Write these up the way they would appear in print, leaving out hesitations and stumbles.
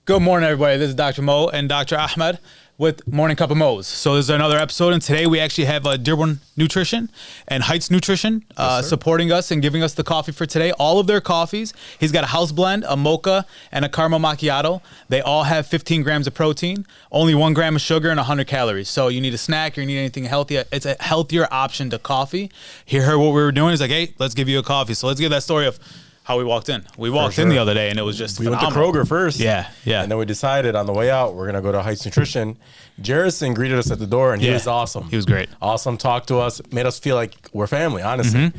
Good morning, everybody. This is Dr. Mo and Dr. Ahmed with Morning Cup of Moes. So this is another episode, and today we actually have Dearborn Nutrition and Heights Nutrition supporting us and giving us the coffee for today. All of their coffees. He's got a house blend, a mocha, and a caramel macchiato. They all have 15 grams of protein, only 1 gram of sugar, and 100 calories. So you need a snack or you need anything healthy. It's a healthier option to coffee. He heard what we were doing. He's like, hey, let's give you a coffee. So let's give that story of how we walked in. We walked in the other day, and it was just phenomenal. Went to Kroger first. Yeah. And then we decided on the way out, we're going to go to Heights Nutrition. Jarrison greeted us at the door, and he was awesome. He was great. Awesome, talked to us, made us feel like we're family, honestly,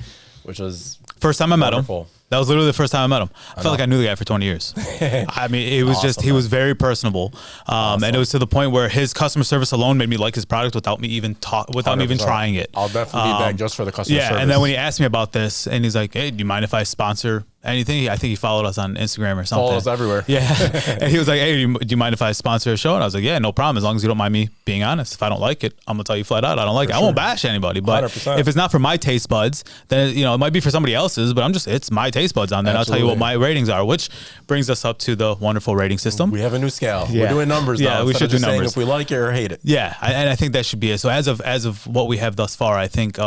which was first time I met him. wonderful. That was literally the first time I met him. I felt like I knew the guy for 20 years. I mean, it was Awesome, just, he was very personable. And it was to the point where his customer service alone made me like his product without me even trying it. I'll definitely be back just for the customer service. And then when he asked me about this, and he's like, hey, do you mind if I sponsor anything? I think he followed us on Instagram or something. Follow us everywhere. Yeah. And he was like, hey, do you mind if I sponsor a show? And I was like, yeah, no problem. As long as you don't mind me being honest. If I don't like it, I'm going to tell you flat out, I don't like it. I won't bash anybody. But 100%. if it's not for my taste buds, then, you know, it might be for somebody else's, but it's my taste buds on there. I'll tell you what my ratings are, which brings us up to the wonderful rating system. We have a new scale. We're doing numbers now. Yeah, we should do numbers. If we like it or hate it. Yeah, and I think that should be it. So as of what we have thus far, I think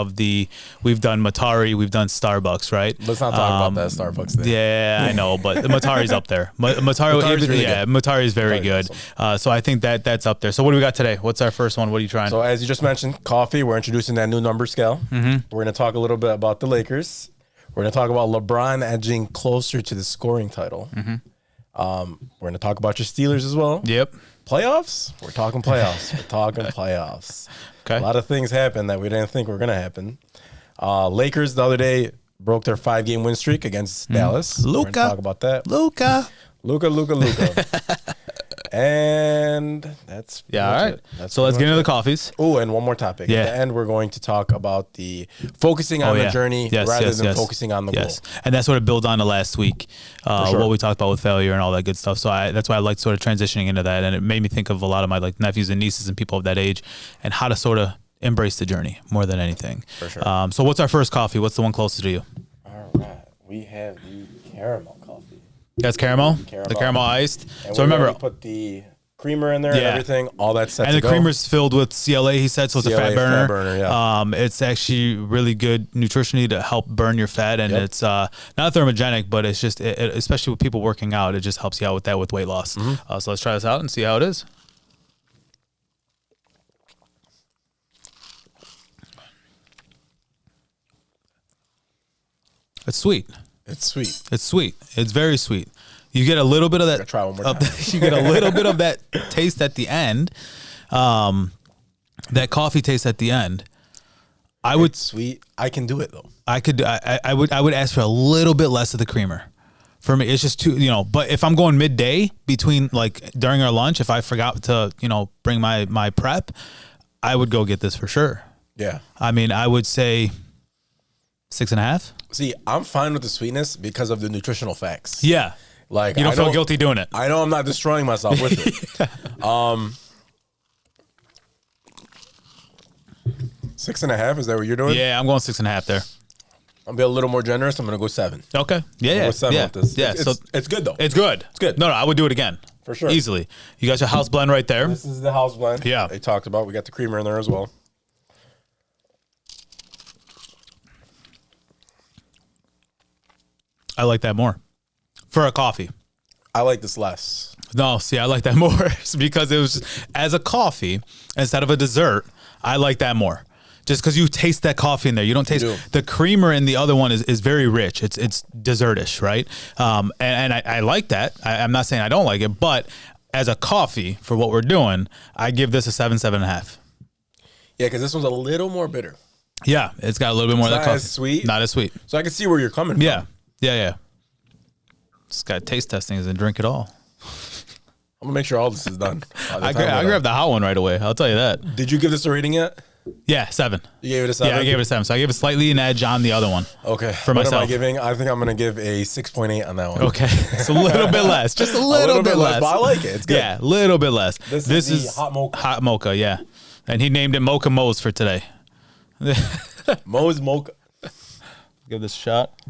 we've done Matari, we've done Starbucks, right? Let's not talk about that Starbucks thing. Yeah, I know, but Matari's up there. Matari is very good. Awesome. So I think that's up there. So what do we got today? What's our first one? What are you trying? So as you just mentioned, coffee. We're introducing that new number scale. We're going to talk a little bit about the Lakers. We're going to talk about LeBron edging closer to the scoring title. We're going to talk about your Steelers as well. Yep. Playoffs? We're talking playoffs. Okay. A lot of things happened that we didn't think were going to happen. Lakers the other day broke their 5-game win streak against Dallas. We're going to talk about that. Luka. And that's all right. So let's get into the coffees. Oh, and one more topic. At the end, we're going to talk about the focusing on the journey rather than focusing on the goal. And that's what it builds on to last week, what we talked about with failure and all that good stuff. So that's why I like sort of transitioning into that. And it made me think of a lot of my nephews and nieces and people of that age and how to sort of embrace the journey more than anything. For sure. So what's our first coffee? What's the one closest to you? All right. We have the caramel coffee. That's caramel? The caramel iced. And so remember, put the creamer in there and everything, all that set and the creamer's filled with CLA, he said, so it's a fat burner. It's actually really good nutritionally to help burn your fat, and it's not thermogenic, but it's just, especially with people working out, it just helps you out with that with weight loss. So let's try this out and see how it is. It's sweet. It's very sweet. You get a little bit of that. Try one more time. You get a little bit of that taste at the end. That coffee taste at the end. It's sweet. I can do it though. I would ask for a little bit less of the creamer. For me, it's just too, but if I'm going midday between during our lunch, if I forgot to, bring my prep, I would go get this for sure. Yeah. I mean, I would say 6.5. See, I'm fine with the sweetness because of the nutritional facts. Yeah. You don't feel guilty doing it. I know I'm not destroying myself with it. 6.5, is that what you're doing? Yeah, I'm going 6.5 there. I'll be a little more generous. I'm going to go 7. Okay. Yeah. Go 7 with this. Yeah. It's good though. It's good. No, I would do it again. For sure. Easily. You got your house blend right there. This is the house blend. Yeah. They talked about. We got the creamer in there as well. I like that more. For a coffee. I like this less. No, see, I like that more because it was as a coffee instead of a dessert. I like that more. Just because you taste that coffee in there, you don't taste the creamer in the other one is very rich. It's dessertish, right? And I like that. I'm not saying I don't like it, but as a coffee for what we're doing, I give this a 7.5. Yeah, because this one's a little more bitter. Yeah, it's got a little bit more of that coffee. Not as sweet. Not as sweet. So I can see where you're coming from. Yeah. This guy taste testing isn't drink at all. I'm gonna make sure all this is done. I grabbed the hot one right away. I'll tell you that. Did you give this a rating yet? Yeah, 7. You gave it a 7? Yeah, I gave it a 7. So I gave it slightly an edge on the other one. Okay. For myself. What am I giving? I think I'm going to give a 6.8 on that one. Okay. It's a little bit less. Just a little bit less. But I like it. It's good. Yeah, a little bit less. This is hot mocha. Hot mocha, yeah. And he named it Mocha Moes for today. Moes Mocha. Give this a shot.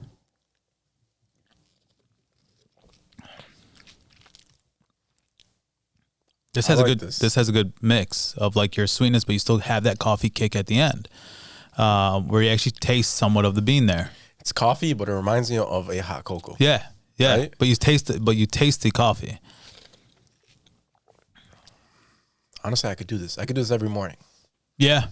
This has this has a good mix of like your sweetness, but you still have that coffee kick at the end, where you actually taste somewhat of the bean there. It's coffee, but it reminds me of a hot cocoa. Yeah, yeah. Right? But you taste it. But you taste the coffee. Honestly, I could do this. I could do this every morning. Yeah,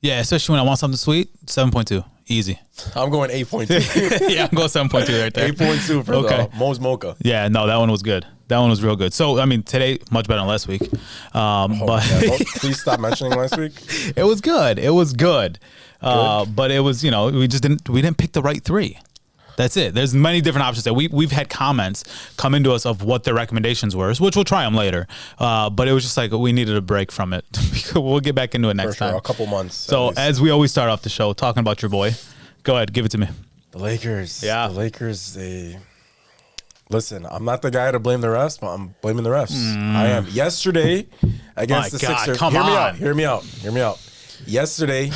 yeah. Especially when I want something sweet. 7.2, easy. I'm going 8.2. Yeah, I'm going 7.2 right there. 8.2 for the Moes Mocha. Yeah, no, that one was good. That one was real good. So, I mean, today, much better than last week. But please stop mentioning last week. It was good. It was good. But it was, we didn't pick the right three. That's it. There's many different options there. We've had comments come into us of what their recommendations were, which we'll try them later. But it was just like we needed a break from it. We'll get back into it next time. A couple months. So, as we always start off the show, talking about your boy. Go ahead. Give it to me. The Lakers. Yeah. The Lakers, Listen, I'm not the guy to blame the refs, but I'm blaming the refs. I am. Yesterday against the Sixers. Hear me out. Yesterday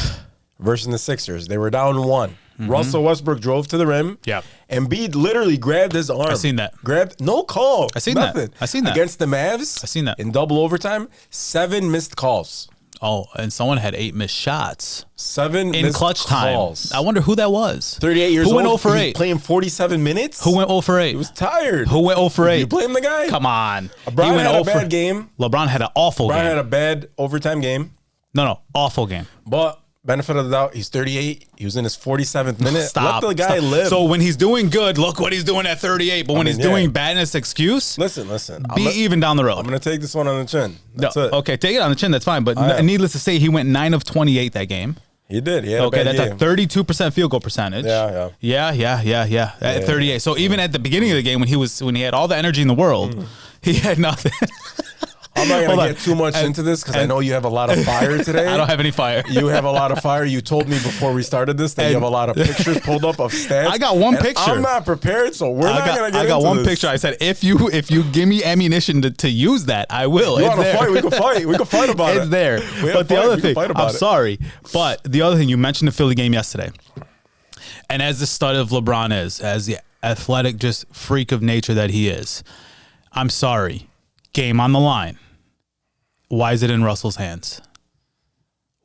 versus the Sixers, they were down 1. Mm-hmm. Russell Westbrook drove to the rim. Yeah. Embiid literally grabbed his arm. I seen that. No call. I seen nothing. I seen that. Against the Mavs. I seen that. In double overtime, 7 missed calls. Oh, and someone had 8 missed shots. 7 in missed clutch calls. time. I wonder who that was. 38 years old. Who went 0 for 8? Playing 47 minutes. Who went 0 for 8? He was tired. Who went 0 for 8? You blame the guy? Come on. LeBron had a bad game. LeBron had an awful game. LeBron had a bad overtime game. No, awful game. But benefit of the doubt, he's 38. He was in his 47th minute. Stop. Let the guy live. So when he's doing good, look what he's doing at 38. But when he's doing bad in his excuse, listen. Be even down the road. I'm going to take this one on the chin. That's it. Okay, take it on the chin. That's fine. But needless to say, he went 9 of 28 that game. He did. He had a bad that's game. a 32% field goal percentage. Yeah. At 38. So even at the beginning of the game, when he had all the energy in the world, he had nothing. I'm not going to get too much into this because I know you have a lot of fire today. I don't have any fire. You have a lot of fire. You told me before we started this that you have a lot of pictures pulled up of stats. I got one picture. I'm not prepared, so we're not going to get into this. I got one picture. I said, if you give me ammunition to use that, I will. You want to fight? We can fight. We can fight about it. It's there. But the other thing, I'm sorry, but the other thing, you mentioned the Philly game yesterday. And as the stud of LeBron is, as the athletic just freak of nature that he is, I'm sorry. Game on the line. Why is it in Russell's hands?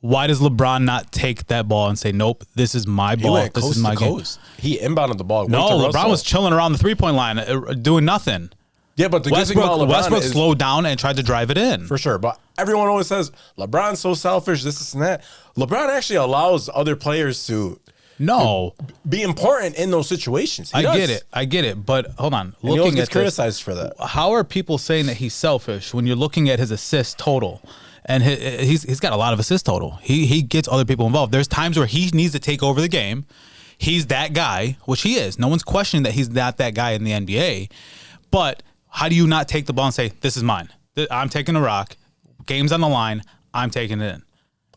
Why does LeBron not take that ball and say, nope, this is my ball. This is my game. He inbounded the ball. No, LeBron was chilling around the three-point line, doing nothing. Yeah, but the Westbrook slowed down and tried to drive it in. For sure. But everyone always says, LeBron's so selfish, this and that. LeBron actually allows other players to be important in those situations. I get it. But hold on. He always gets criticized for that. How are people saying that he's selfish when you're looking at his assist total? And he's got a lot of assist total. He gets other people involved. There's times where he needs to take over the game. He's that guy, which he is. No one's questioning that he's not that guy in the NBA. But how do you not take the ball and say, this is mine? I'm taking the rock. Game's on the line. I'm taking it in.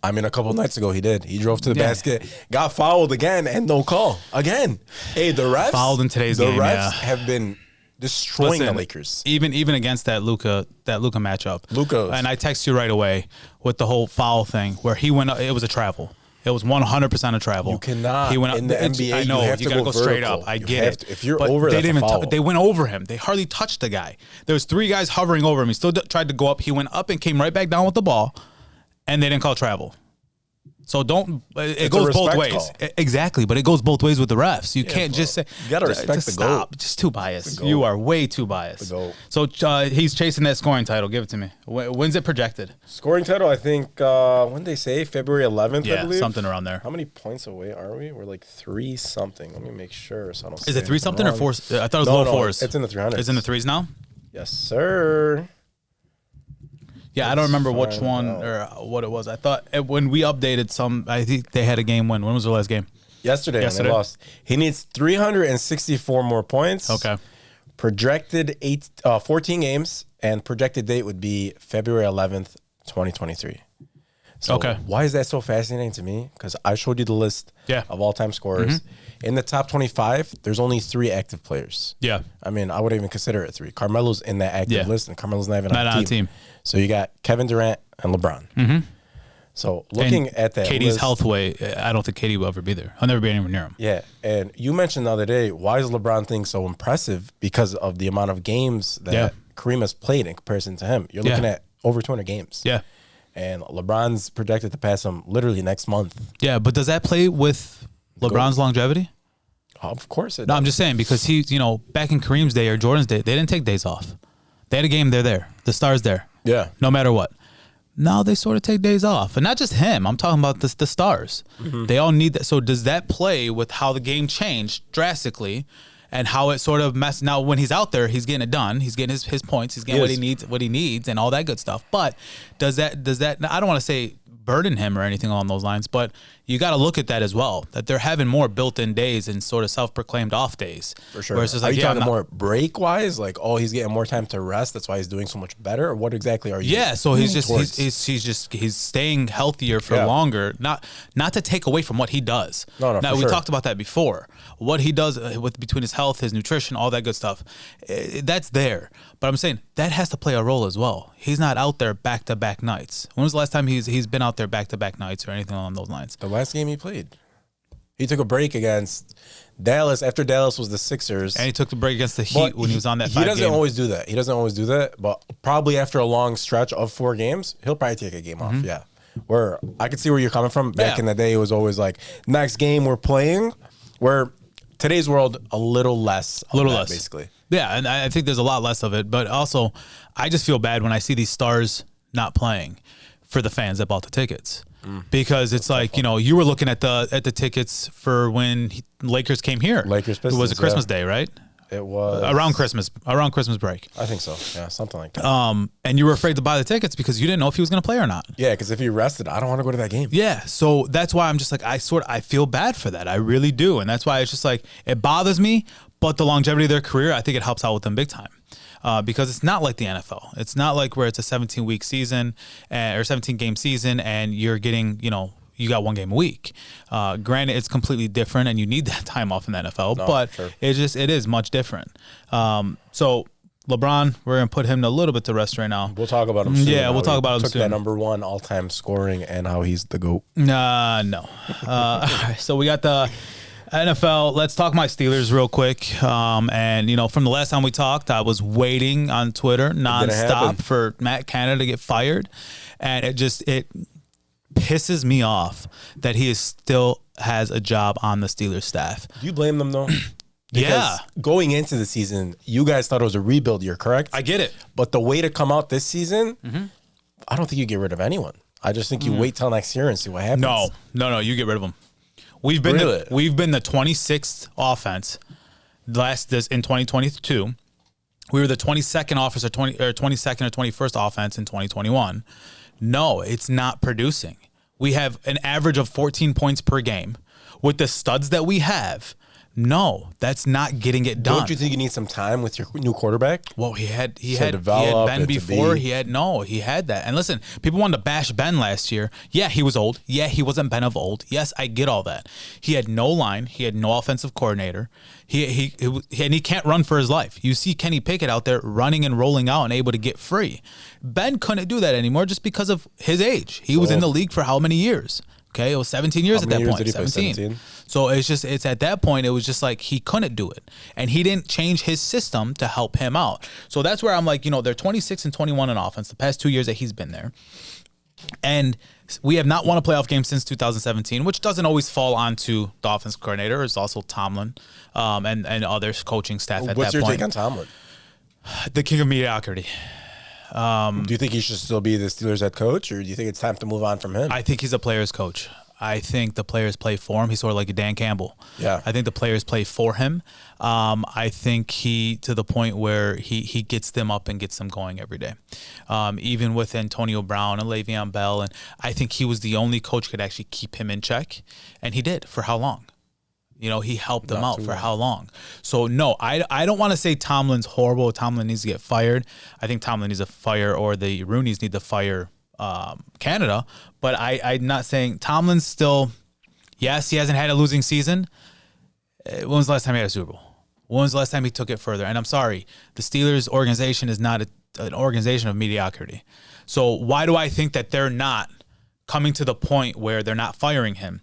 I mean, a couple nights ago, he did. He drove to the basket, got fouled again, and no call. Again. Hey, the refs. Fouled in today's game, The refs have been destroying the Lakers. Even against that Luka matchup. Luka. And I text you right away with the whole foul thing where he went up. It was a travel. It was 100% a travel. You cannot. He went up, in the NBA, I know. you gotta go straight vertical. up. I get it. If you're over, they that's a foul. They went over him. They hardly touched the guy. There was 3 guys hovering over him. He still tried to go up. He went up and came right back down with the ball, and they didn't call travel. So it goes both ways. Call. Exactly, but it goes both ways with the refs. You can't just say. You got to respect the stop. GOAT. Just too biased. You are way too biased. The GOAT. So he's chasing that scoring title. Give it to me. When's it projected? Scoring title, I think, when did they say? February 11th, I believe? Something around there. How many points away are we? We're like 3-something. Let me make sure so I don't. Is it 3-something or 4? I thought it was low 4s. It's in the 300s. It's in the 3s now? Yes, sir. Yeah, I don't remember which one or what it was. I thought when we updated I think they had a game win. When was the last game? Yesterday. When they lost. He needs 364 more points. Okay. Projected 14 games, and projected date would be February 11th, 2023. So why is that so fascinating to me? Because I showed you the list of all-time scorers. Mm-hmm. In the top 25, there's only 3 active players. Yeah. I mean, I wouldn't even consider it 3. Carmelo's in that active list, and Carmelo's not even on the team. So you got Kevin Durant and LeBron. Mm-hmm. So looking at that KD's list, health way, I don't think KD will ever be there. I'll never be anywhere near him. Yeah, and you mentioned the other day, why is LeBron thing so impressive? Because of the amount of games that Kareem has played in comparison to him. You're looking at over 200 games. Yeah. And LeBron's projected to pass him literally next month. Yeah, but does that play with LeBron's longevity? Of course it No, does. I'm just saying because he, back in Kareem's day or Jordan's day, they didn't take days off. They had a game, they're there. The star's there. Yeah. No matter what. Now they sort of take days off. And not just him. I'm talking about the stars. Mm-hmm. They all need that. So does that play with how the game changed drastically and how it sort of messed? Now, when he's out there, he's getting it done. He's getting his points. He's getting what he needs and all that good stuff. But does that I don't want to say burden him or anything along those lines, but you got to look at that as well, that they're having more built-in days and sort of self-proclaimed off days. For sure. Are you talking more break-wise? Like, he's getting more time to rest, that's why he's doing so much better? Or what exactly are you? Yeah, so he's staying healthier for longer, not to take away from what he does. No, now, we talked about that before. What he does between his health, his nutrition, all that good stuff, that's there. But I'm saying that has to play a role as well. He's not out there back-to-back nights. When was the last time he's been out there back-to-back nights or anything along those lines? The last game he played. He took a break against Dallas after Dallas was the Sixers. And he took the break against the Heat when he was on that 5 game. He doesn't always do that. But probably after a long stretch of 4 games, he'll probably take a game off. Yeah. Where I could see where you're coming from. Back in the day, it was always like, next game we're playing. Where today's world, a little less. Basically. Yeah, and I think there's a lot less of it. But also, I just feel bad when I see these stars not playing for the fans that bought the tickets. Because it's like, you were looking at the tickets for when Lakers came here. Lakers Pistons. It was a Christmas day, right? It was around Christmas break. I think so. Yeah, something like that. And you were afraid to buy the tickets because you didn't know if he was going to play or not. Yeah, because if he rested, I don't want to go to that game. Yeah, so that's why I'm just like I feel bad for that. I really do, and that's why it's just like it bothers me. But the longevity of their career, I think it helps out with them big time. Because it's not like the NFL. It's not like where it's a 17-week season or 17-game season and you're getting, you got 1 game a week. Granted, it's completely different and you need that time off in the NFL, but sure. It is much different. So LeBron, we're going to put him a little bit to rest right now. We'll talk about him soon. Yeah, we'll talk about him soon. Took that number 1 all-time scoring and how he's the GOAT. No. So we got the NFL, let's talk my Steelers real quick. And, from the last time we talked, I was waiting on Twitter nonstop for Matt Canada to get fired. And it pisses me off that he still has a job on the Steelers staff. Do you blame them, though? Yeah. Going into the season, you guys thought it was a rebuild year, correct? I get it. But the way to come out this season, I don't think you get rid of anyone. I just think you wait till next year and see what happens. No, you get rid of them. We've been the 26th offense in 2022. We were the 22nd offense or 22nd or 21st offense in 2021. No, it's not producing. We have an average of 14 points per game. With the studs that we have, no, that's not getting it done. Don't you think you need some time with your new quarterback? Well, he had Ben before. He had that. And listen, people wanted to bash Ben last year. Yeah, he was old. Yeah, he wasn't Ben of old. Yes, I get all that. He had no line. He had no offensive coordinator. He can't run for his life. You see Kenny Pickett out there running and rolling out and able to get free. Ben couldn't do that anymore just because of his age. He was in the league for how many years? Okay, it was 17 years at that point. 17. So it's at that point, it was just like he couldn't do it. And he didn't change his system to help him out. So that's where I'm like, they're 26 and 21 in offense the past 2 years that he's been there. And we have not won a playoff game since 2017, which doesn't always fall onto the offensive coordinator. It's also Tomlin and others coaching staff at that point. What's your take on Tomlin? The king of mediocrity. Do you think he should still be the Steelers head coach, or do you think it's time to move on from him? I think he's a player's coach. I think the players play for him. He's sort of like a Dan Campbell. Yeah. I think the players play for him. I think to the point where he gets them up and gets them going every day. Even with Antonio Brown and Le'Veon Bell. And I think he was the only coach who could actually keep him in check. And he did. For how long? He helped them out for how long? So, no, I don't want to say Tomlin's horrible. Tomlin needs to get fired. I think Tomlin needs to fire, or the Rooneys need to fire Canada. But I'm not saying Tomlin's still, yes, he hasn't had a losing season. When was the last time he had a Super Bowl? When was the last time he took it further? And I'm sorry, the Steelers organization is not an organization of mediocrity. So why do I think that they're not coming to the point where they're not firing him?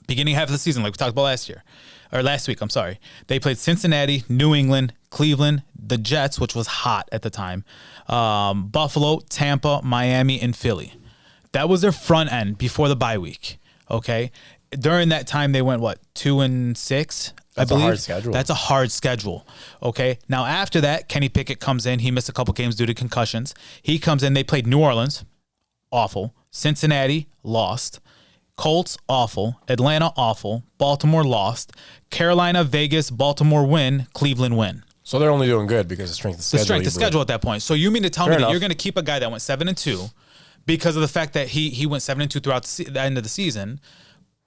Beginning half of the season, like we talked about last week, I'm sorry. They played Cincinnati, New England, Cleveland, the Jets, which was hot at the time, Buffalo, Tampa, Miami, and Philly. That was their front end before the bye week. Okay. During that time, they went, 2-6? I believe. A hard schedule. That's a hard schedule. Okay. Now, after that, Kenny Pickett comes in. He missed a couple games due to concussions. He comes in. They played New Orleans. Awful. Cincinnati, lost. Colts, awful. Atlanta, awful. Baltimore, lost. Carolina, Vegas, Baltimore, win. Cleveland, win. So they're only doing good because of strength of schedule. The strength of schedule at that point. So you mean to tell me that you're going to keep a guy that went 7-2 because of the fact that he went 7-2 throughout the end of the season,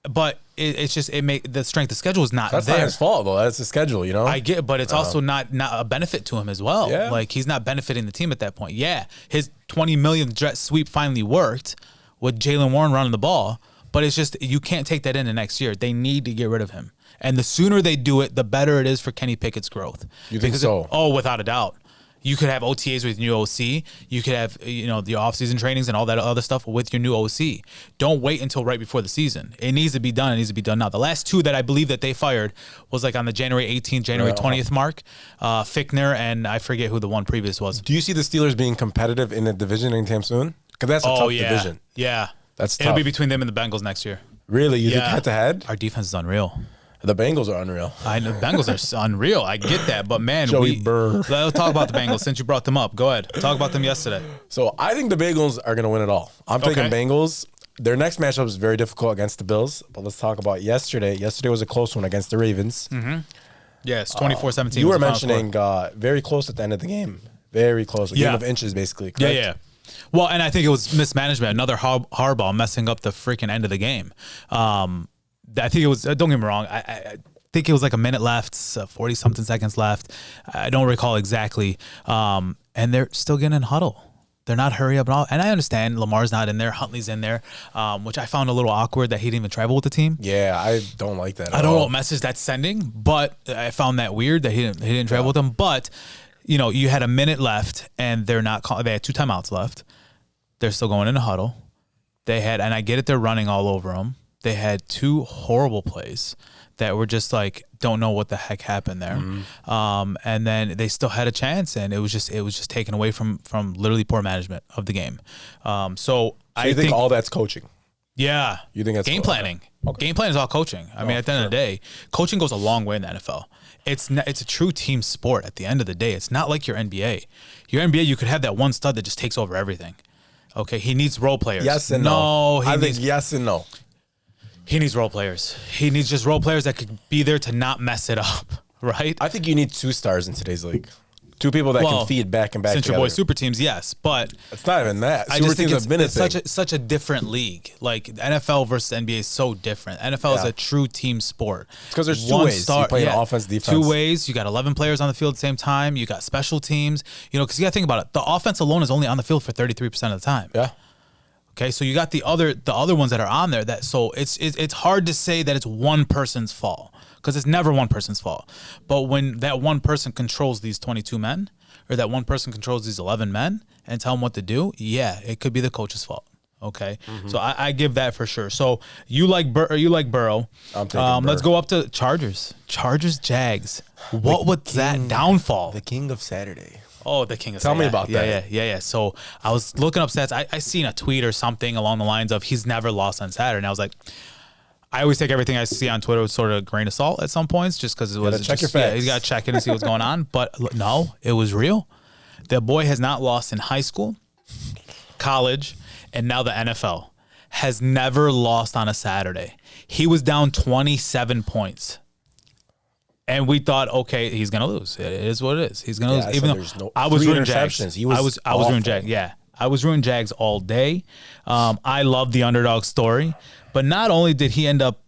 but the strength of schedule is not That's there. not his fault though. That's the schedule, you know. I get it, but it's also not a benefit to him as well. Yeah. Like he's not benefiting the team at that point. Yeah, his $20 million jet sweep finally worked with Jalen Warren running the ball, but it's just you can't take that into next year. They need to get rid of him. And the sooner they do it, the better it is for Kenny Pickett's growth. You think so? Without a doubt. You could have OTAs with your new OC. You could have, the offseason trainings and all that other stuff with your new OC. Don't wait until right before the season. It needs to be done. It needs to be done now. The last two that I believe that they fired was like on the January 18th, January 20th mark. Fickner and I forget who the one previous was. Do you see the Steelers being competitive in the division anytime soon? Because that's a tough division. Yeah. That's tough. It'll be between them and the Bengals next year. Really? You think head-to-head? Our defense is unreal. The Bengals are unreal. I know Bengals are unreal. I get that, but man, Burl. Let's talk about the Bengals since you brought them up. Go ahead, talk about them yesterday. So I think the Bengals are going to win it all. I'm taking Bengals. Their next matchup is very difficult against the Bills, but let's talk about yesterday. Yesterday was a close one against the Ravens. Mm-hmm. Yes, 24-17. You were mentioning very close at the end of the game. Very close. A game of inches, basically. Correct? Yeah. Well, and I think it was mismanagement. Another Harbaugh messing up the freaking end of the game. I think it was, don't get me wrong, I think it was like a minute left, 40-something seconds left. I don't recall exactly. And they're still getting in huddle. They're not hurry up at all. And I understand Lamar's not in there. Huntley's in there, which I found a little awkward that he didn't even travel with the team. Yeah, I don't like that at all. I don't know what message that's sending, but I found that weird that he didn't travel with them. But, you had a minute left, and they had 2 timeouts left. They're still going in a huddle. And I get it, they're running all over them. They had 2 horrible plays that were just like, don't know what the heck happened there. Mm-hmm. And then they still had a chance, and it was just taken away from literally poor management of the game. So I think all that's coaching. Yeah. You think that's game planning. Okay. Game plan is all coaching. I mean, at the end of the day, coaching goes a long way in the NFL. It's a true team sport at the end of the day. It's not like your NBA. Your NBA, you could have that one stud that just takes over everything. Okay, he needs role players. Yes and no. I think yes and no. He needs role players. He needs just role players that could be there to not mess it up, right? I think you need 2 stars in today's league. 2 people that can feed back and back since together. Your boy super teams, yes, but it's not even that. I just think it's such a different league. Like NFL versus NBA is so different. NFL is a true team sport. Because there's 2 ways. You play offense, defense. 2 ways. You got 11 players on the field at the same time. You got special teams. Because you got to think about it. The offense alone is only on the field for 33% of the time. Yeah. Okay, so you got the other ones that are on there. It's hard to say that it's one person's fault because it's never one person's fault. But when that one person controls these 22 men, or that one person controls these 11 men and tell them what to do, it could be the coach's fault. Okay, so I give that for sure. So you like Burrow. I'm taking Burrow. Let's go up to Chargers, Jags. What was that downfall? The king of Saturday. Oh, the king of Tell me about that. Yeah. So I was looking up stats. I seen a tweet or something along the lines of he's never lost on Saturday. And I was like, I always take everything I see on Twitter with sort of a grain of salt at some points just because it was check your facts. You got to check it and see what's going on. But no, it was real. The boy has not lost in high school, college, and now the NFL. Has never lost on a Saturday. He was down 27 points. And we thought, okay, he's gonna lose. It is what it is. He's gonna lose. Even though I was rooting Jags. I was rooting Jags. Yeah, I was rooting Jags all day. I love the underdog story, but not only did he end up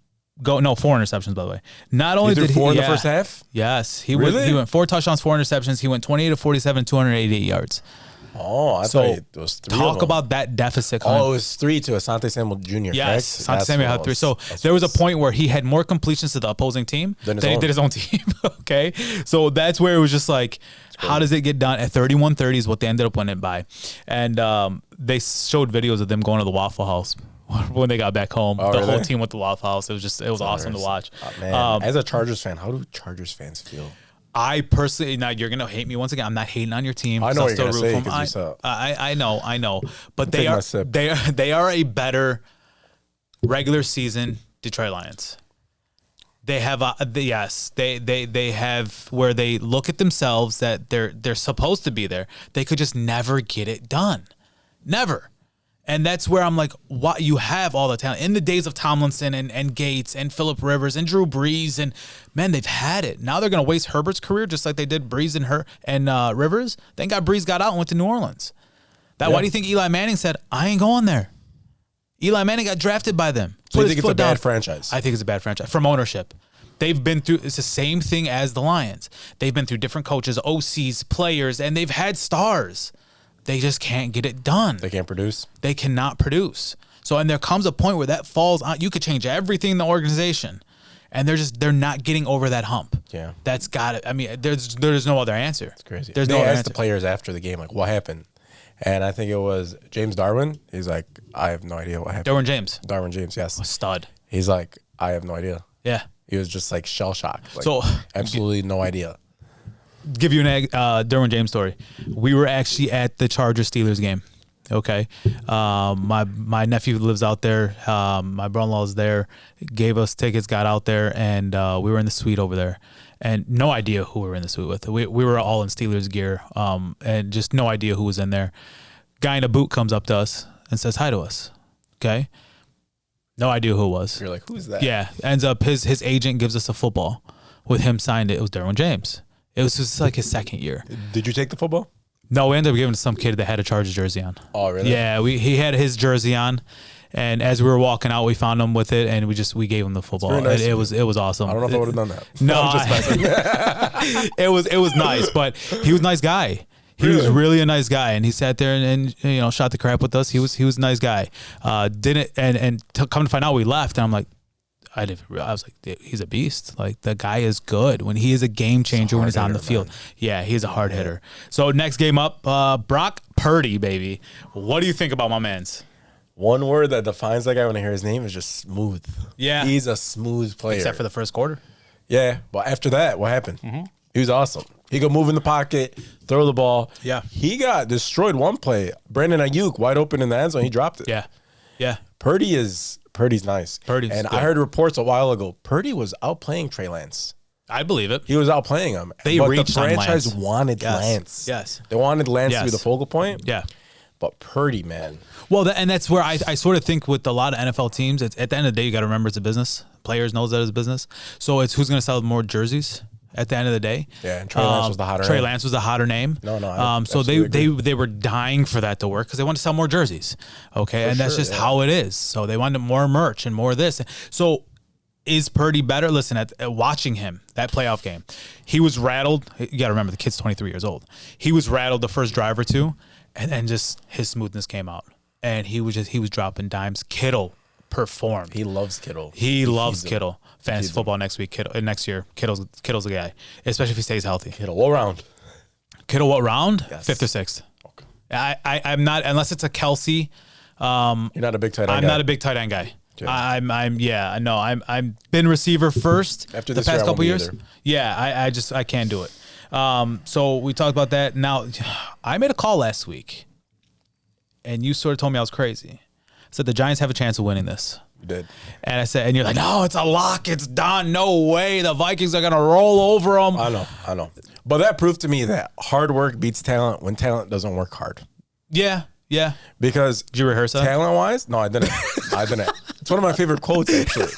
4 interceptions, by the way. Not only did he 4 in the first half. Yes, he went 4 touchdowns, 4 interceptions. He went 28 of 47, 288 yards. Oh, I thought it was 3. Talk about that deficit. It was 3 to Asante Samuel Jr. Yes, correct? Asante Samuel had 3. So there was a point where he had more completions to the opposing team than he did his own team. Okay, so that's where it was just like, how does it get done? At 31-30 is what they ended up winning by, and they showed videos of them going to the Waffle House when they got back home. Whole team went to the Waffle House. It was awesome to watch. Man, as a Chargers fan, how do Chargers fans feel? I personally, now you're gonna hate me once again. I'm not hating on your team. I know what you're gonna say. I know, but they are a better regular season Detroit Lions. They have they have where they look at themselves that they're supposed to be there. They could just never get it done, never. And that's where I'm like, what, you have all the talent. In the days of Tomlinson and Gates and Phillip Rivers and Drew Brees, and man, they've had it. Now they're going to waste Herbert's career just like they did Brees and Rivers. Thank God Brees got out and went to New Orleans. Why do you think Eli Manning said, I ain't going there? Eli Manning got drafted by them. So you think it's a bad franchise? I think it's a bad franchise from ownership. They've been through, it's the same thing as the Lions. They've been through different coaches, OCs, players, and they've had stars. They just can't get it done. They can't produce. They cannot produce. So, and there comes a point where that falls on. You could change everything in the organization, and they're not getting over that hump. Yeah, that's got it. I mean, there's no other answer. It's crazy. There's they no other asked answer. The players after the game, like, what happened? And I think it was James Darwin. He's like, I have no idea what happened. Darwin James, yes, a stud. He's like, I have no idea. Yeah, he was just like shell shocked. Like, so absolutely no idea. Give you an Derwin James story. We were actually at the Chargers-Steelers game. Okay, my nephew lives out there. My brother-in-law's there. Gave us tickets, got out there, and we were in the suite over there. And no idea who we were in the suite with. We were all in Steelers gear, and just no idea who was in there. Guy in a boot comes up to us and says hi to us. Okay, no idea who it was. You're like, who's that? Yeah, ends up his agent gives us a football with him signed it. It was Derwin James. It was just like his second year. Did you take the football? No, we ended up giving it to some kid that had a Chargers jersey on. Oh, really? Yeah, he had his jersey on, and as we were walking out, we found him with it, and we gave him the football. Nice. It was awesome. I don't know if I would have done that. No, I'm just messing. it was nice, but he was a nice guy. He was really a nice guy, and he sat there and shot the crap with us. He was a nice guy. Come to find out, we left, and I'm like, I was like, he's a beast. Like, the guy is good. When he is a game changer when he's on the field. Man. Yeah, he's a hard hitter. So next game up, Brock Purdy, baby. What do you think about my man's? One word that defines that guy when I hear his name is just smooth. Yeah. He's a smooth player. Except for the first quarter. Yeah, but after that, what happened? Mm-hmm. He was awesome. He could move in the pocket, throw the ball. Yeah. He got destroyed one play. Brandon Ayuk, wide open in the end zone, he dropped it. Yeah. Yeah. Purdy's nice. Purdy's and good. I heard reports a while ago, Purdy was outplaying Trey Lance. I believe it. He was outplaying him. They but reached the franchise on Lance. wanted Yes. Lance. Yes. They wanted Lance to be the focal point. Yeah. But Purdy, man. Well, and that's where I sort of think with a lot of NFL teams, it's, at the end of the day, you got to remember it's a business. Players knows that it's a business. So it's who's going to sell more jerseys at the end of the day. Yeah, and Trey Lance was the hotter name. Trey Lance was the hotter name. No. So they were dying for that to work because they wanted to sell more jerseys. Okay, and that's just how it is. So they wanted more merch and more of this. So is Purdy better? Listen, at watching him, that playoff game, he was rattled. You got to remember, the kid's 23 years old. He was rattled the first drive or two, and then just his smoothness came out. And he was dropping dimes. Kittle performed. He loves Kittle. He loves Kittle. Fantasy football next year. Kittle's the guy, especially if he stays healthy. Kittle, what round? Kittle, what round? Yes. 5th or 6th. Okay. I'm not, unless it's a Kelsey. You're not a big tight end guy. I'm not a big tight end guy. Okay. I'm been receiver first after the this past year, couple years. Either. Yeah, I can't do it. So we talked about that. Now, I made a call last week, and you sort of told me I was crazy. Said the Giants have a chance of winning this. You did. And I said, and you're like, no, it's a lock. It's done. No way. The Vikings are going to roll over them. I know. But that proved to me that hard work beats talent when talent doesn't work hard. Yeah. Because did you rehearse that? Talent-wise? No, I didn't. It's one of my favorite quotes, actually.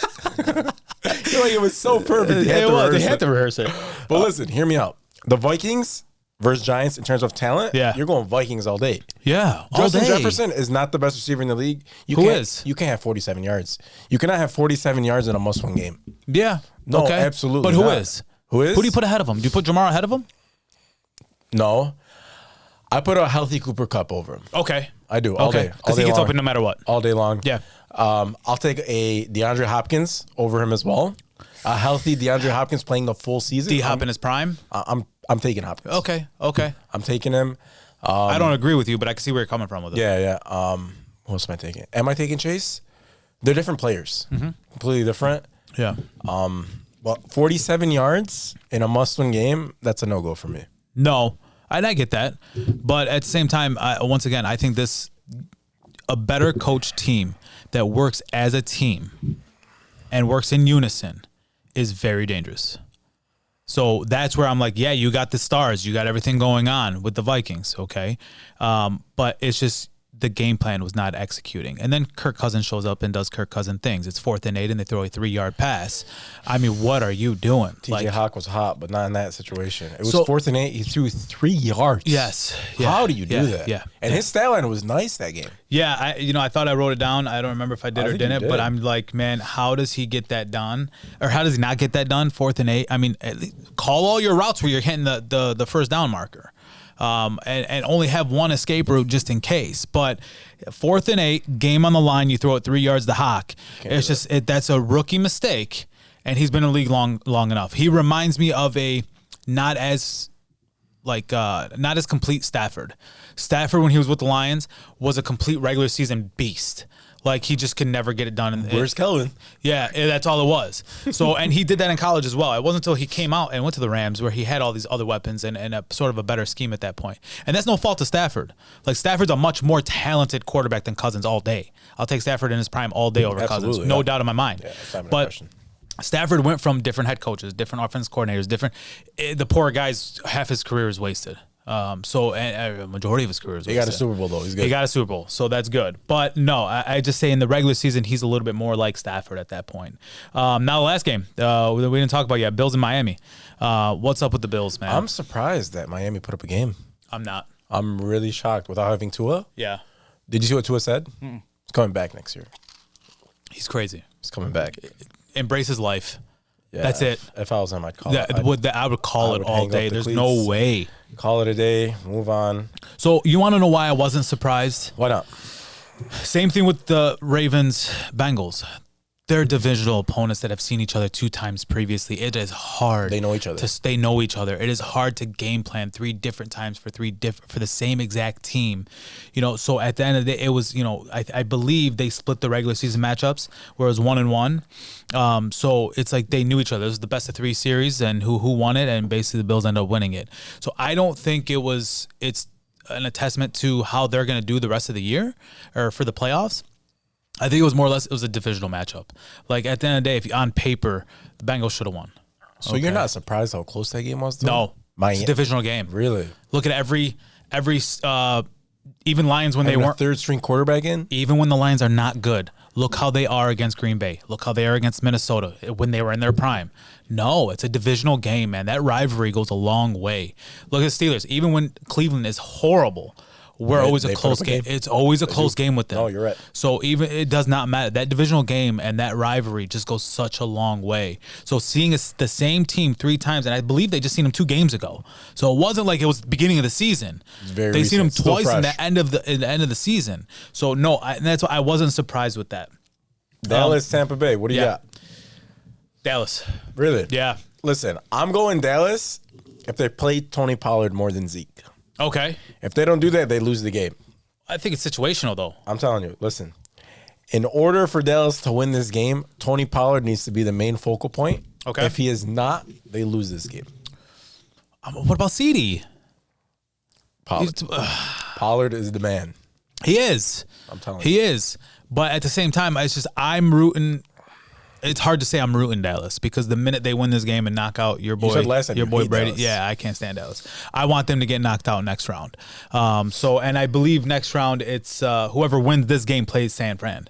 I feel like it was so perfect. They had to rehearse it. But listen, hear me out. The Vikings versus Giants in terms of talent, you're going Vikings all day. Yeah, Justin Jefferson is not the best receiver in the league. Who is? You can't have 47 yards. You cannot have 47 yards in a must-win game. Yeah. No, okay. absolutely But who not. is? Who is? Who do you put ahead of him? Do you put Jamar ahead of him? No. I put a healthy Cooper Kupp over him. Okay. I do, all day. Because he gets open no matter what. All day long. Yeah. I'll take a DeAndre Hopkins over him as well. A healthy DeAndre Hopkins playing the full season. D-Hop in his prime? I'm taking Hopkins. Okay. I'm taking him. I don't agree with you, but I can see where you're coming from with it. Yeah. Who else am I taking? Am I taking Chase? They're different players. Mm-hmm. Completely different. Yeah. But 47 yards in a must-win game, that's a no-go for me. No, and I get that. But at the same time, once again, I think a better coached team that works as a team and works in unison is very dangerous. So that's where I'm like, yeah, you got the stars. You got everything going on with the Vikings, okay? But it's just the game plan was not executing. And then Kirk Cousins shows up and does Kirk Cousins things. It's 4th and 8, and they throw a 3-yard pass. I mean, what are you doing? TJ Hawk was hot, but not in that situation. It was 4th and 8. He threw 3 yards. Yes. Yeah, how do you do that? Yeah. And his stat line was nice that game. Yeah, I thought I wrote it down. I don't remember if I did or didn't, but I'm like, man, how does he get that done? Or how does he not get that done? 4th and 8. I mean, call all your routes where you're hitting the first down marker. And only have one escape route just in case. But 4th and 8, game on the line, you throw it 3 yards to Hawk. It's just that's a rookie mistake, and he's been in the league long enough. He reminds me of a not as complete Stafford. Stafford, when he was with the Lions, was a complete regular season beast. Like, he just could never get it done. Where's Kelvin? Yeah, that's all it was. So, and he did that in college as well. It wasn't until he came out and went to the Rams where he had all these other weapons and a sort of a better scheme at that point. And that's no fault to Stafford. Like, Stafford's a much more talented quarterback than Cousins all day. I'll take Stafford in his prime all day over Cousins. No doubt in my mind. Yeah, that's not even a but question. Stafford went from different head coaches, different offense coordinators, the poor guy's half his career is wasted. So a majority of his career is wasted. He got a Super Bowl, though. He's good. He got a Super Bowl, so that's good. But no, I just say in the regular season, he's a little bit more like Stafford at that point. Now, the last game, we didn't talk about yet, Bills in Miami. What's up with the Bills, man? I'm surprised that Miami put up a game. I'm not. I'm really shocked without having Tua. Yeah. Did you see what Tua said? He's coming back next year. He's crazy. He's coming back. Embrace his life. Yeah, that's it. If I was him, I'd call it. I would call it all day. There's no way. Call it a day. Move on. So you want to know why I wasn't surprised? Why not? Same thing with the Ravens Bengals. They're divisional opponents that have seen each other 2 times previously. It is hard. They know each other. They know each other. It is hard to game plan 3 different times for the same exact team. So at the end of the day, it was, I believe they split the regular season matchups where it was 1-1. So it's like they knew each other. It was the best of 3 series, and who won it, and basically the Bills ended up winning it. So I don't think it's an attestament to how they're going to do the rest of the year or for the playoffs. I think it was more or less, it was a divisional matchup. Like, at the end of the day, if on paper, the Bengals should have won. So You're not surprised how close that game was, though? No. It's a divisional game. Really? Look at every even Lions when they weren't. Third-string quarterback in? Even when the Lions are not good. Look how they are against Green Bay. Look how they are against Minnesota when they were in their prime. No, it's a divisional game, man. That rivalry goes a long way. Look at the Steelers. Even when Cleveland is horrible, we're always a close game. It's always a close game with them. No, you're right. So even it does not matter. That divisional game and that rivalry just goes such a long way. So seeing the same team 3 times, and I believe they just seen them 2 games ago. So it wasn't like it was the beginning of the season. They seen them twice in the end of the season. So no, and that's why I wasn't surprised with that. Dallas, Tampa Bay. What do you got? Dallas. Really? Yeah. Listen, I'm going Dallas if they play Tony Pollard more than Zeke. Okay. If they don't do that, they lose the game. I think it's situational, though. I'm telling you, listen. In order for Dallas to win this game, Tony Pollard needs to be the main focal point. Okay. If he is not, they lose this game. What about CD? Pollard is the man. He is. I'm telling you. He is. But at the same time, it's just I'm rooting. It's hard to say I'm rooting Dallas because the minute they win this game and knock out your boy Brady, Dallas. Yeah, I can't stand Dallas. I want them to get knocked out next round. And I believe next round it's whoever wins this game plays San Fran.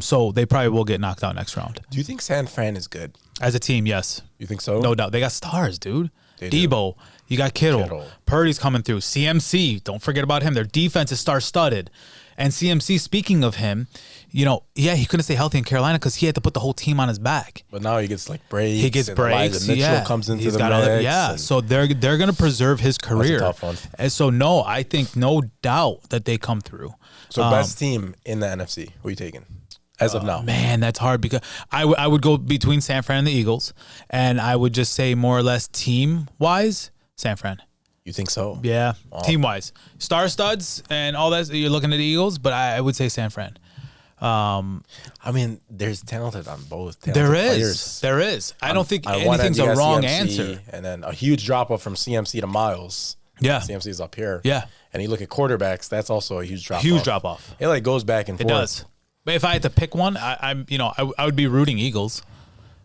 So they probably will get knocked out next round. Do you think San Fran is good As a team? Yes. You think so? No doubt. They got stars, dude. Debo, you got Kittle. Purdy's coming through. CMC, don't forget about him. Their defense is star-studded. And CMC, speaking of him, he couldn't stay healthy in Carolina because he had to put the whole team on his back. But now he gets breaks. He gets breaks. Mitchell comes into the mix. So they're going to preserve his career. That's a tough one. And so no, I think no doubt that they come through. So best team in the NFC, who are you taking? As of now. Man, that's hard because I would go between San Fran and the Eagles, and I would just say more or less team-wise, San Fran. You think so? Yeah, team-wise. Star studs and all that, you're looking at the Eagles, but I would say San Fran. I mean, there's talented on both. There is. I don't think anything's a wrong CMC, answer. And then a huge drop off from CMC to Miles. Yeah. CMC's up here. Yeah. And you look at quarterbacks, that's also a huge drop off. Huge drop off. It like goes back and forth. It does. But if I had to pick one, I would be rooting Eagles.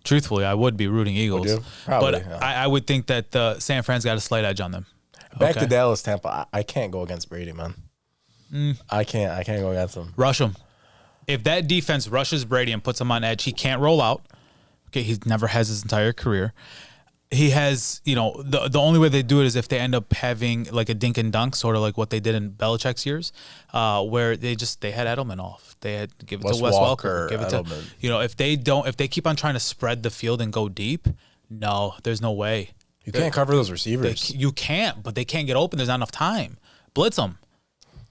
Truthfully, I would be rooting Eagles. Would you? Probably, but yeah. I would think that San Fran's got a slight edge on them. Back to Dallas, Tampa. I can't go against Brady, man. I can't go against him. Rush him. If that defense rushes Brady and puts him on edge, he can't roll out. Okay, he never has his entire career. He has, the only way they do it is if they end up having like a dink and dunk, sort of like what they did in Belichick's years, where they had Edelman off. They had give it to Wes Welker, give it Edelman. If they keep on trying to spread the field and go deep, no, there's no way. You can't cover those receivers. You can't, but they can't get open. There's not enough time. Blitz them.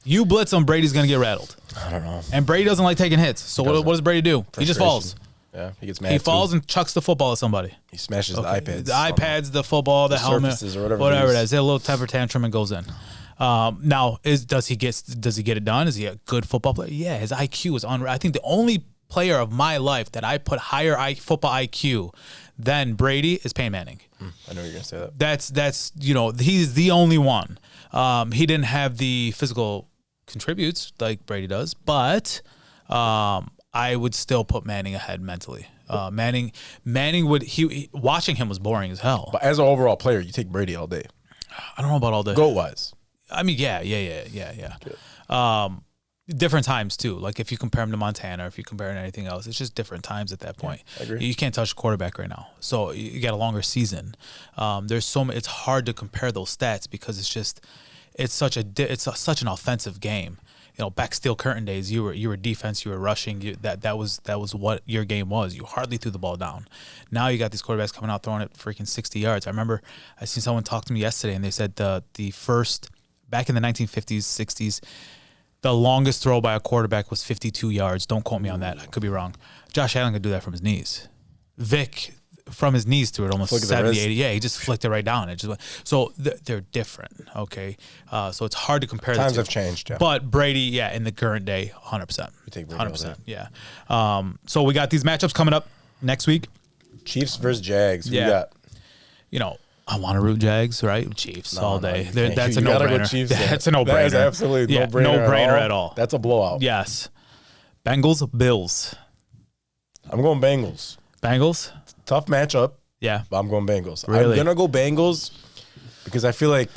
You blitz him, Brady's going to get rattled. I don't know. And Brady doesn't like taking hits. So what does Brady do? He just falls. Yeah, he gets mad. He falls and chucks the football at somebody. He smashes the iPads. The iPads, the football, the helmet, or whatever it is. A little temper tantrum and goes in. Now, does he get it done? Is he a good football player? Yeah, his IQ is unreal. I think the only player of my life that I put higher football IQ than Brady is Peyton Manning. I know you're gonna say that. That's he's the only one. He didn't have the physical contributes like Brady does, but I would still put Manning ahead mentally. Manning would watching him was boring as hell. But as an overall player, you take Brady all day. I don't know about all day. Goat wise. I mean, yeah. Different times too. Like if you compare him to Montana, or if you compare him to anything else, it's just different times at that point. Yeah, I agree. You can't touch a quarterback right now, so you got a longer season. There's so many, it's hard to compare those stats because it's such an offensive game. Back steel curtain days, you were defense, you were rushing. That was what your game was. You hardly threw the ball down. Now you got these quarterbacks coming out throwing it freaking 60 yards. I remember I seen someone talk to me yesterday, and they said the first back in the 1950s, 60s. The longest throw by a quarterback was 52 yards. Don't quote me on that. I could be wrong. Josh Allen could do that from his knees. Vic, from his knees threw it almost 70, 80. Yeah, he just flicked it right down. It just went. So they're different, okay? So it's hard to compare. Times have changed, yeah. But Brady, yeah, in the current day, 100%. We take Brady 100%, yeah. So we got these matchups coming up next week. Chiefs versus Jags. Who you got? I want to root Jags, right? Chiefs all day. No, that's a no-brainer. That's a no-brainer. That is absolutely no-brainer at all. That's a blowout. Yes. Bengals, Bills. I'm going Bengals. Bengals? Tough matchup. Yeah. But I'm going Bengals. Really? I'm going to go Bengals because I feel like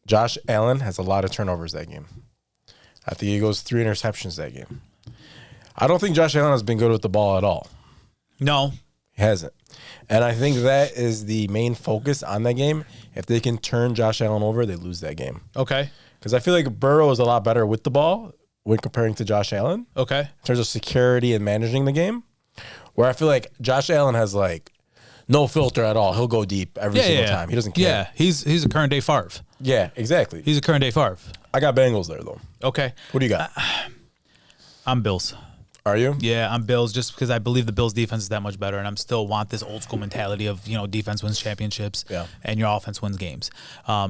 Josh Allen has a lot of turnovers that game. I think he goes 3 interceptions that game. I don't think Josh Allen has been good with the ball at all. No. He hasn't. And I think that is the main focus on that game. If they can turn Josh Allen over, they lose that game. Okay. Because I feel like Burrow is a lot better with the ball when comparing to Josh Allen. Okay. In terms of security and managing the game. Where I feel like Josh Allen has like no filter at all. He'll go deep every single time. He doesn't care. Yeah, he's a current day Favre. Yeah, exactly. He's a current day Favre. I got Bengals there though. Okay. What do you got? I'm Bills. Are you? Yeah, I'm Bills just because I believe the Bills defense is that much better, and I'm still want this old school mentality of defense wins championships, and your offense wins games.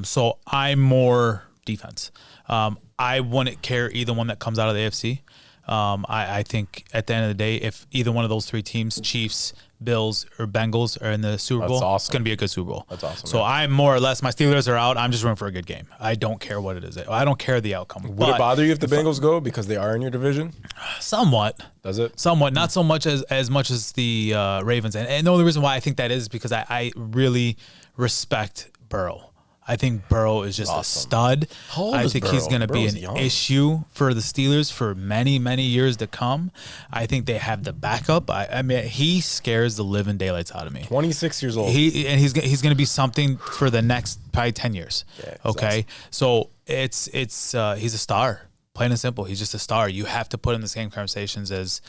So I'm more defense. I wouldn't care either one that comes out of the AFC. I think at the end of the day, if either one of those three teams, Chiefs, Bills, or Bengals, are in the Super Bowl, it's going to be a good Super Bowl. That's awesome. So I'm more or less, my Steelers are out. I'm just rooting for a good game. I don't care what it is. I don't care the outcome. Would it bother you if the Bengals go because they are in your division? Somewhat. Does it? Somewhat. Not so much as much as the Ravens. And the only reason why I think that is because I really respect Burl. I think Burrow is just a stud. I think he's going to be an issue for the Steelers for many, many years to come. I think they have the backup. I mean, he scares the living daylights out of me. 26 years old. He's going to be something for the next probably 10 years. Yeah, okay, so it's he's a star. Plain and simple, he's just a star. You have to put him in the same conversations as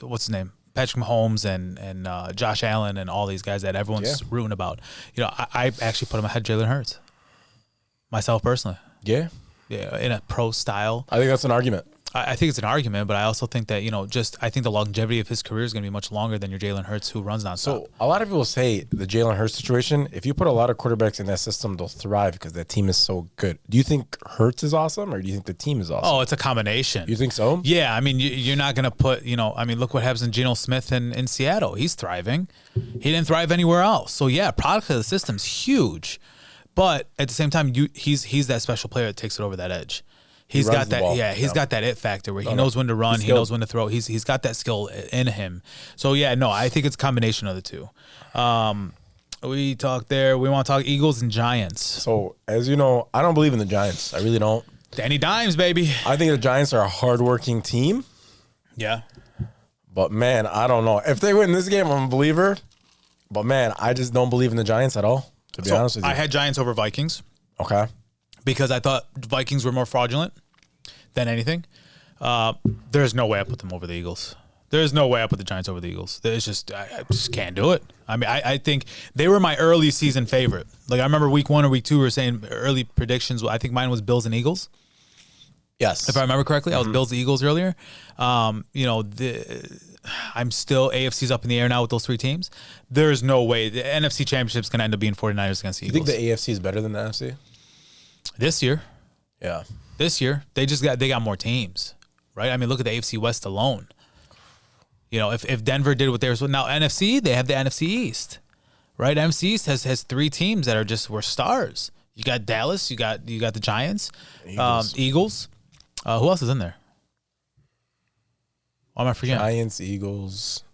what's his name? Patrick Mahomes and Josh Allen and all these guys that everyone's rooting about. I actually put him ahead of Jalen Hurts. Myself personally. Yeah. Yeah, in a pro style. I think that's an argument. I think it's an argument, but I also think that, I think the longevity of his career is going to be much longer than your Jalen Hurts, who runs nonstop. So a lot of people say the Jalen Hurts situation, if you put a lot of quarterbacks in that system, they'll thrive because that team is so good. Do you think Hurts is awesome, or do you think the team is awesome? Oh, it's a combination. You think so? Yeah, I mean, you're not going to put, look what happens in Geno Smith in Seattle. He's thriving. He didn't thrive anywhere else. So, yeah, product of the system's huge. But at the same time, he's that special player that takes it over that edge. He's got that, he's got that it factor where he knows when to run, he knows when to throw. He's got that skill in him. So yeah, no, I think it's a combination of the two. We talked there. We want to talk Eagles and Giants. So as you know, I don't believe in the Giants. I really don't. Danny Dimes, baby. I think the Giants are a hardworking team. Yeah. But man, I don't know. If they win this game, I'm a believer. But man, I just don't believe in the Giants at all, to be honest with you. I had Giants over Vikings. Okay. Because I thought Vikings were more fraudulent than anything. There's no way I put them over the Eagles. There's no way I put the Giants over the Eagles. There's just I just can't do it. I mean, I think they were my early season favorite. Like I remember week 1 or week 2 we were saying early predictions. I think mine was Bills and Eagles. Yes. If I remember correctly, I was Bills and Eagles earlier. I'm still AFC's up in the air now with those 3 teams. There's no way the NFC Championship's going to end up being 49ers against the Eagles. You think the AFC is better than the NFC? This year. Yeah. This year, they got more teams, right? I mean, look at the AFC West alone. If Denver did what they were now NFC, they have the NFC East, right? NFC East has 3 teams that were stars. You got Dallas, you got the Giants, Eagles. Who else is in there? What am I forgetting? Giants, Eagles,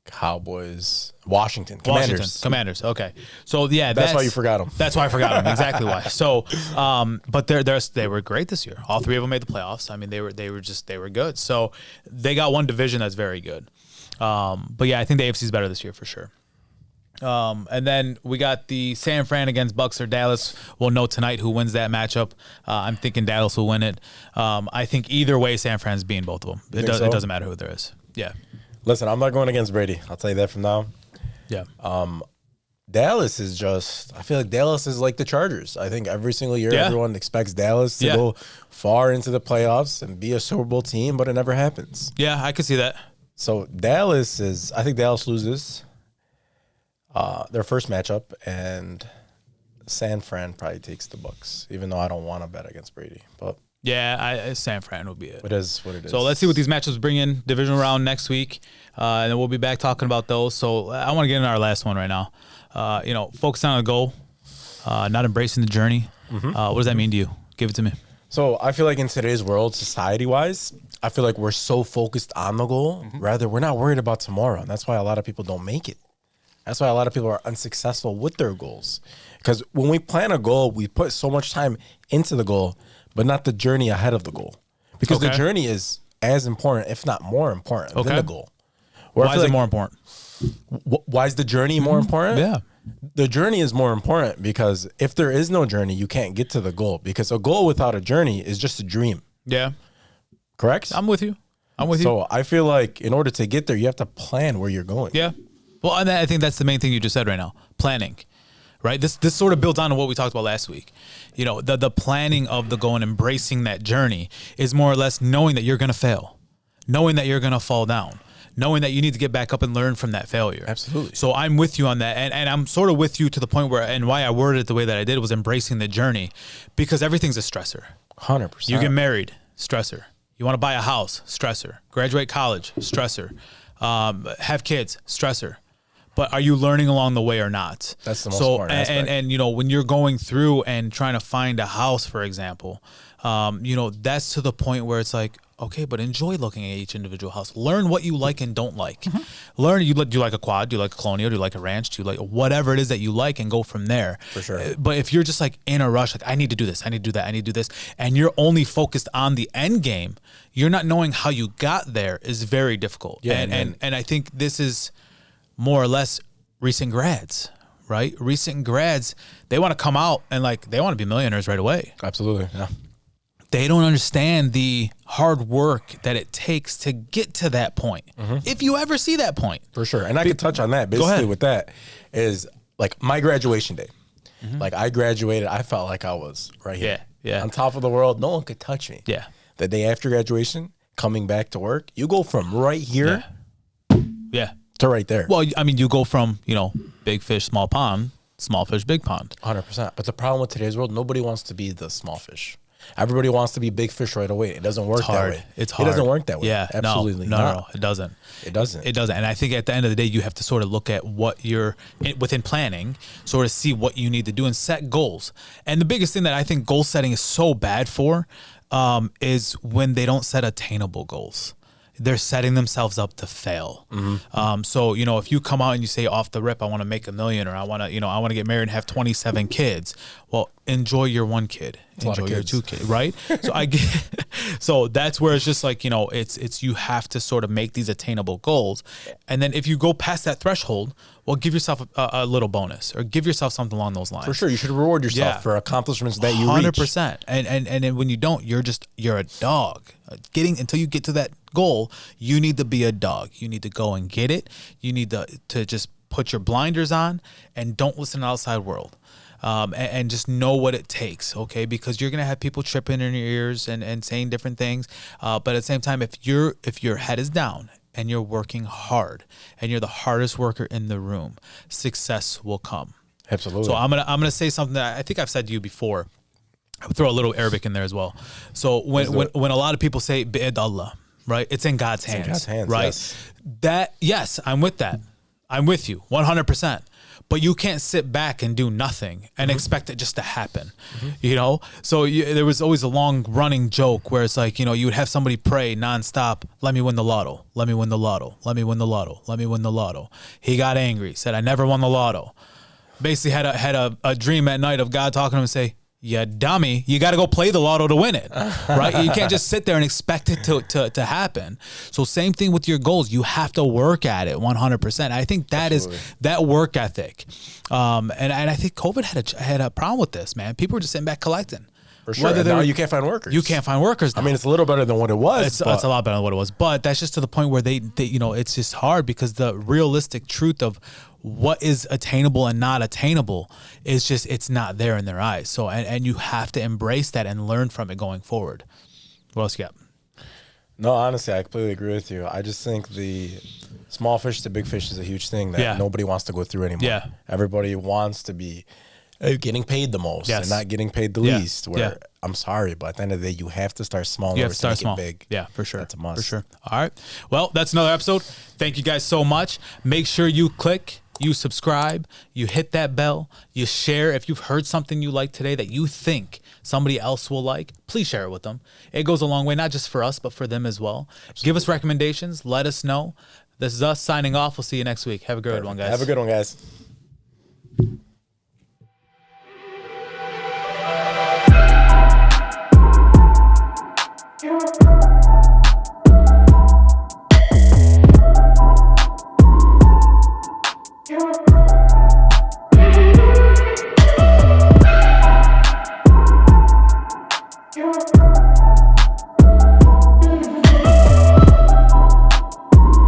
Cowboys, Washington, Commanders. Okay, so yeah, that's why you forgot them. That's why I forgot them. Exactly why. So, but they were great this year. All 3 of them made the playoffs. I mean, they were good. So they got one division that's very good. But yeah, I think the AFC is better this year for sure. And then we got the San Fran against Bucks or Dallas. We'll know tonight who wins that matchup. I'm thinking Dallas will win it. I think either way, San Fran's beating both of them. It doesn't matter who there is. Yeah. Listen, I'm not going against Brady. I'll tell you that from now. Yeah. Dallas is I feel like Dallas is like the Chargers. I think every single year everyone expects Dallas to go far into the playoffs and be a Super Bowl team, but it never happens. Yeah, I could see that. So I think Dallas loses their first matchup, and San Fran probably takes the Bucks, even though I don't want to bet against Brady. But yeah, San Fran will be it. It is what it is. So let's see what these matchups bring in. Divisional round next week, and then we'll be back talking about those. So I want to get into our last one right now. Focusing on the goal, not embracing the journey. What does that mean to you? Give it to me. So I feel like in today's world, society-wise, I feel like we're so focused on the goal, rather we're not worried about tomorrow. And that's why a lot of people don't make it. That's why a lot of people are unsuccessful with their goals. Because when we plan a goal, we put so much time into the goal, but not the journey ahead of the goal. Because the journey is as important, if not more important, than the goal. Why is it more important? Why is the journey more important? Yeah. The journey is more important because if there is no journey, you can't get to the goal. Because a goal without a journey is just a dream. Yeah. Correct? I'm with you. So I feel like in order to get there, you have to plan where you're going. Yeah. Well, and I think that's the main thing you just said right now. Planning. Right? This sort of builds on to what we talked about last week. The planning of the goal and embracing that journey is more or less knowing that you're going to fail, knowing that you're going to fall down, knowing that you need to get back up and learn from that failure. Absolutely. So I'm with you on that. And I'm sort of with you to the point where, and why I worded it the way that I did was embracing the journey, because everything's a stressor. 100%. You get married, stressor. You want to buy a house, stressor. Graduate college, stressor. Have kids, stressor. But are you learning along the way or not? That's the most important aspect. And when you're going through and trying to find a house, for example, that's to the point where it's like, okay, but enjoy looking at each individual house. Learn what you like and don't like. Learn, do you like a quad? Do you like a colonial? Do you like a ranch? Do you like whatever it is that you like, and go from there? For sure. But if you're just like in a rush, like I need to do this, I need to do that, I need to do this, and you're only focused on the end game, you're not knowing how you got there is very difficult. Yeah, and I think this is more or less recent grads, right? Recent grads, they want to come out and they want to be millionaires right away. Absolutely, yeah. They don't understand the hard work that it takes to get to that point. If you ever see that point. For sure. And I could touch on that. Basically with that is my graduation day. I graduated, I felt like I was right here. Yeah. On top of the world, no one could touch me. Yeah. the day after graduation, coming back to work, you go from right here to right there. Well, I mean, you go from, big fish, small pond, small fish, big pond. 100%. But the problem with today's world, nobody wants to be the small fish. Everybody wants to be big fish right away. It doesn't work that way. It's hard. It doesn't work that way. Yeah, absolutely no, it doesn't. It doesn't. It doesn't. And I think at the end of the day, you have to sort of look at what you're within planning, sort of see what you need to do and set goals. And the biggest thing that I think goal setting is so bad for is when they don't set attainable goals. They're setting themselves up to fail. So, if you come out and you say off the rip, I want to make $1 million, or I want to get married and have 27 kids. Well, enjoy your one kid, enjoy your two kids, right? So that's where it's just like, it's you have to sort of make these attainable goals. And then if you go past that threshold, well, give yourself a little bonus or give yourself something along those lines. For sure. You should reward yourself for accomplishments that you reach. 100%. And then when you don't, you're a dog. Until you get to that goal, you need to be a dog. You need to go and get it. You need to just put your blinders on and don't listen to the outside world. And just know what it takes, okay? Because you're gonna have people tripping in your ears and saying different things. But at the same time, if your head is down and you're working hard and you're the hardest worker in the room, success will come. Absolutely. So I'm gonna say something that I think I've said to you before. I would throw a little Arabic in there as well. So when a lot of people say bi'id Allah, right? It's in God's hands. It's in God's hands, right? Yes, I'm with that. I'm with you 100%. But you can't sit back and do nothing and expect it just to happen, So there was always a long running joke where it's like, you would have somebody pray nonstop, let me win the lotto, let me win the lotto, let me win the lotto, let me win the lotto. He got angry, said, I never won the lotto. Basically had a dream at night of God talking to him and say, you dummy, you got to go play the lotto to win it, right? You can't just sit there and expect it to happen. So same thing with your goals. You have to work at it 100%. I think that Absolutely. Is that work ethic. And I think COVID had a problem with this, man. People were just sitting back collecting. For sure. Now you can't find workers. You can't find workers now. I mean, it's a little better than what it was. It's a lot better than what it was. But that's just to the point where they it's just hard because the realistic truth of what is attainable and not attainable is just, it's not there in their eyes. So, and you have to embrace that and learn from it going forward. What else you got? No, honestly, I completely agree with you. I just think the small fish to big fish is a huge thing that nobody wants to go through anymore. Yeah. Everybody wants to be getting paid the most and not getting paid the least. Where I'm sorry, but at the end of the day, you have to start small. You have to start small. Big. Yeah, for sure. That's a must. For sure. All right. Well, that's another episode. Thank you guys so much. Make sure you click, you subscribe, you hit that bell, you share. If you've heard something you like today that you think somebody else will like, please share it with them. It goes a long way, not just for us, but for them as well. Absolutely. Give us recommendations. Let us know. This is us signing off. We'll see you next week. Have a good one, guys. Have a good one, guys.